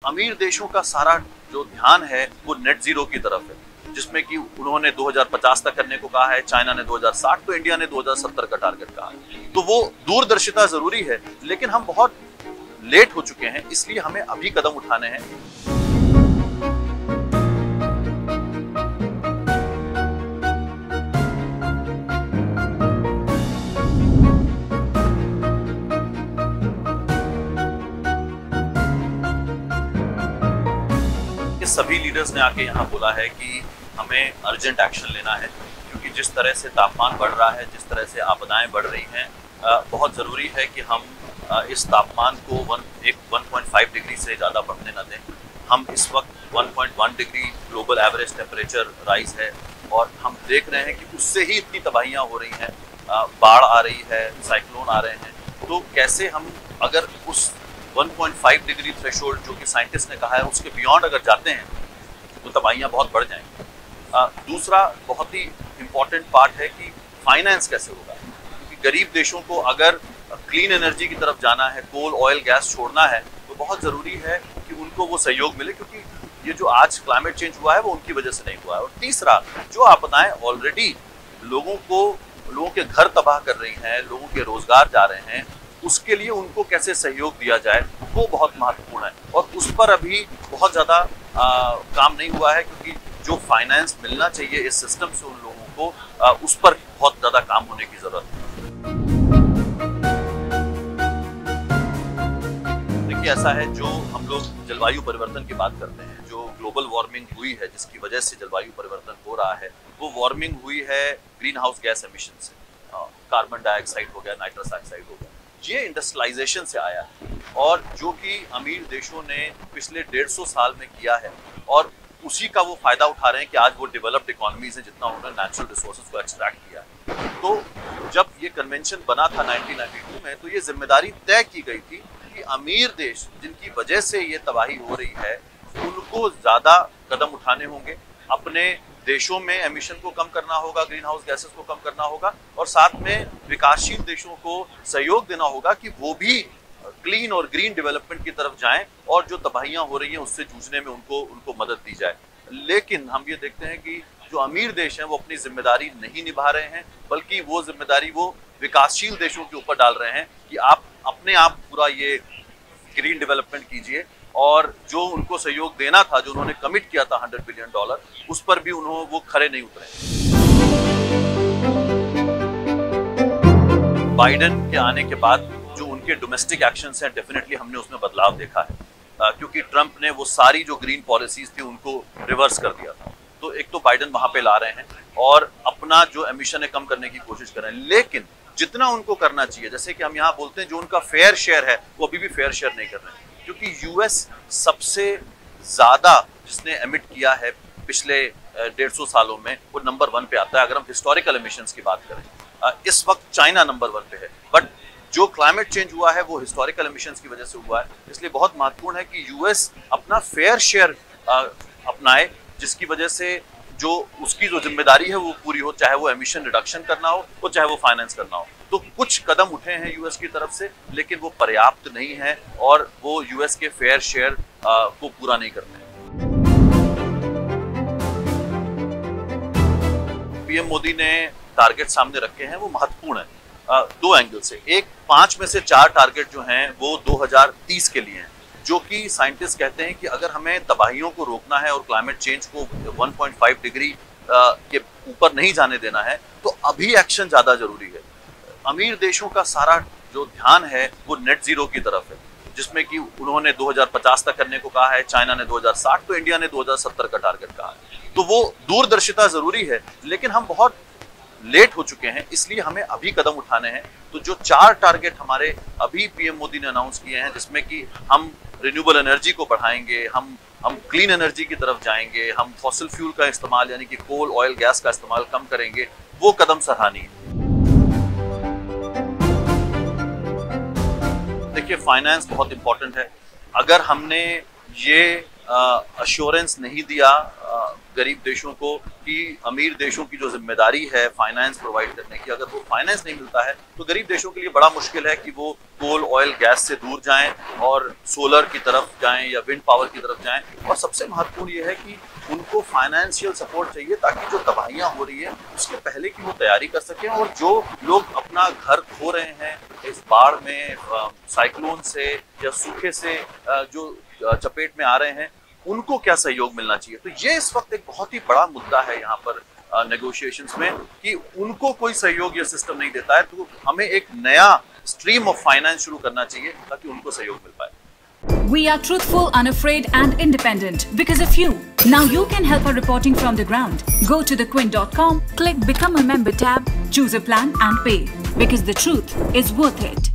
अमीर देशों का सारा जो ध्यान है वो नेट जीरो की तरफ है, जिसमें कि उन्होंने 2050 तक करने को कहा है, चाइना ने 2060, तो इंडिया ने 2070 का टारगेट कहा है। तो वो दूरदर्शिता जरूरी है, लेकिन हम बहुत लेट हो चुके हैं, इसलिए हमें अभी कदम उठाने हैं। सभी लीडर्स ने आके यहाँ बोला है कि हमें अर्जेंट एक्शन लेना है, क्योंकि जिस तरह से तापमान बढ़ रहा है, जिस तरह से आपदाएं बढ़ रही हैं, बहुत ज़रूरी है कि हम इस तापमान को 1.5 डिग्री से ज़्यादा बढ़ने न दें। हम इस वक्त 1.1 degree global average temperature rise है और हम देख रहे हैं कि उससे ही इतनी तबाहियाँ हो रही हैं, बाढ़ आ रही है, साइक्लोन आ रहे हैं। तो कैसे हम अगर उस 1.5 डिग्री थ्रेशोल्ड जो कि साइंटिस्ट ने कहा है उसके बियॉन्ड अगर जाते हैं तो तबाहियाँ बहुत बढ़ जाएंगी। दूसरा बहुत ही इम्पॉर्टेंट पार्ट है कि फाइनेंस कैसे होगा, क्योंकि गरीब देशों को अगर क्लीन एनर्जी की तरफ जाना है, कोल ऑयल गैस छोड़ना है, तो बहुत ज़रूरी है कि उनको वो सहयोग मिले, क्योंकि ये जो आज क्लाइमेट चेंज हुआ है वो उनकी वजह से नहीं हुआ है। और तीसरा, जो आपदाएं ऑलरेडी लोगों के घर तबाह कर रही हैं, लोगों के रोजगार जा रहे हैं, उसके लिए उनको कैसे सहयोग दिया जाए वो बहुत महत्वपूर्ण है। और उस पर अभी बहुत ज़्यादा काम नहीं हुआ है, क्योंकि जो फाइनेंस मिलना चाहिए इस सिस्टम से उन लोगों को, उस पर बहुत ज़्यादा काम होने की ज़रूरत है। देखिए, ऐसा है, जो हम लोग जलवायु परिवर्तन की बात करते हैं, जो ग्लोबल वार्मिंग हुई है, जिसकी वजह से जलवायु परिवर्तन हो रहा है, वो वार्मिंग हुई है ग्रीन हाउस गैस एमिशन से। कार्बन डाइऑक्साइड हो गया, नाइट्रस ऑक्साइड हो गया, ये इंडस्ट्रियलाइजेशन से आया है, और जो कि अमीर देशों ने पिछले 150 साल में किया है, और उसी का वो फायदा उठा रहे हैं कि आज वो डेवलप्ड इकोनॉमीज हैं, जितना उन्होंने नेचुरल रिसोर्सेज को एक्सट्रैक्ट किया है। तो जब ये कन्वेंशन बना था 1992 में, तो ये जिम्मेदारी तय की गई थी कि अमीर देश जिनकी वजह से ये तबाही हो रही है, उनको ज़्यादा कदम उठाने होंगे, अपने देशों में एमिशन को कम करना होगा, ग्रीन हाउस गैसेस को कम करना होगा, और साथ में विकासशील देशों को सहयोग देना होगा कि वो भी क्लीन और ग्रीन डेवलपमेंट की तरफ जाएं, और जो तबाहियां हो रही हैं उससे जूझने में उनको मदद दी जाए। लेकिन हम ये देखते हैं कि जो अमीर देश हैं वो अपनी जिम्मेदारी नहीं निभा रहे हैं, बल्कि वो जिम्मेदारी वो विकासशील देशों के ऊपर डाल रहे हैं कि आप अपने आप पूरा ये ग्रीन डेवलपमेंट कीजिए, और जो उनको सहयोग देना था, जो उन्होंने कमिट किया था $100 बिलियन, उस पर भी वो खरे नहीं उतरे। बाइडेन के आने के बाद जो उनके डोमेस्टिक एक्शंस हैं, डेफिनेटली हमने उसमें बदलाव देखा है, क्योंकि ट्रंप ने वो सारी जो ग्रीन पॉलिसीज थी उनको रिवर्स कर दिया था। तो एक तो बाइडेन वहां पे ला रहे हैं और अपना जो एमिशन है कम करने की कोशिश कर रहे हैं, लेकिन जितना उनको करना चाहिए, जैसे कि हम यहाँ बोलते हैं, जो उनका फेयर शेयर है वो अभी भी फेयर शेयर नहीं कर रहे हैं, क्योंकि यूएस सबसे ज़्यादा जिसने एमिट किया है पिछले 150 सालों में, वो नंबर 1 पे आता है। अगर हम हिस्टोरिकल एमिशंस की बात करें, इस वक्त चाइना नंबर 1 पे है, बट जो क्लाइमेट चेंज हुआ है वो हिस्टोरिकल एमिशंस की वजह से हुआ है। इसलिए बहुत महत्वपूर्ण है कि यूएस अपना फेयर शेयर अपनाए, जिसकी वजह से जो उसकी जो जिम्मेदारी है वो पूरी हो, चाहे वो एमिशन रिडक्शन करना हो, चाहे वो फाइनेंस करना हो। तो कुछ कदम उठे हैं यूएस की तरफ से, लेकिन वो पर्याप्त नहीं है, और वो यूएस के फेयर शेयर को पूरा नहीं करते हैं। पीएम मोदी ने टारगेट सामने रखे हैं, वो महत्वपूर्ण है 2 एंगल से। एक, 5 में से 4 टारगेट जो हैं वो 2030 के लिए हैं, जो कि साइंटिस्ट कहते हैं कि अगर हमें तबाहियों को रोकना है और क्लाइमेट चेंज को 1.5 डिग्री के ऊपर नहीं जाने देना है, तो अभी एक्शन ज़्यादा जरूरी है। अमीर देशों का सारा जो ध्यान है वो नेट जीरो की तरफ है, जिसमें कि उन्होंने 2050 तक करने को कहा है, चाइना ने 2060, तो इंडिया ने 2070 का टारगेट कहा है। तो वो दूरदर्शिता जरूरी है, लेकिन हम बहुत लेट हो चुके हैं, इसलिए हमें अभी कदम उठाने हैं। तो जो 4 टारगेट हमारे अभी पीएम मोदी ने अनाउंस किए हैं, जिसमें कि हम रिन्यूएबल एनर्जी को बढ़ाएंगे, हम क्लीन एनर्जी की तरफ जाएंगे, हम फॉसिल फ्यूल का इस्तेमाल यानी कि कोल ऑयल गैस का इस्तेमाल कम करेंगे, वो कदम सराहनीय है। देखिए, फाइनेंस बहुत इंपॉर्टेंट है। अगर हमने ये अश्योरेंस नहीं दिया गरीब देशों को कि अमीर देशों की जो जिम्मेदारी है फाइनेंस प्रोवाइड करने की, अगर वो फाइनेंस नहीं मिलता है तो गरीब देशों के लिए बड़ा मुश्किल है कि वो कोल ऑयल गैस से दूर जाएं और सोलर की तरफ जाएं या विंड पावर की तरफ जाएं। और सबसे महत्वपूर्ण ये है कि उनको फाइनेंशियल सपोर्ट चाहिए ताकि जो तबाहियां हो रही है उसके पहले की वो तैयारी कर सकें, और जो लोग अपना घर खो रहे हैं इस बाढ़ में, साइक्लोन से या सूखे से जो चपेट में आ रहे हैं, उनको क्या सहयोग मिलना चाहिए। तो ये इस वक्त एक बहुत ही बड़ा मुद्दा है यहाँ पर नेगोशिएशंस में कि उनको कोई सहयोग या सिस्टम नहीं देता है, तो हमें एक नया स्ट्रीम ऑफ फाइनेंस शुरू करना चाहिए ताकि उनको सहयोग मिल पाए। We are truthful, unafraid and independent because of you. Now you can help our reporting from the ground. Go to thequint.com, click Become a Member tab, choose a plan and pay. Because the truth is worth it.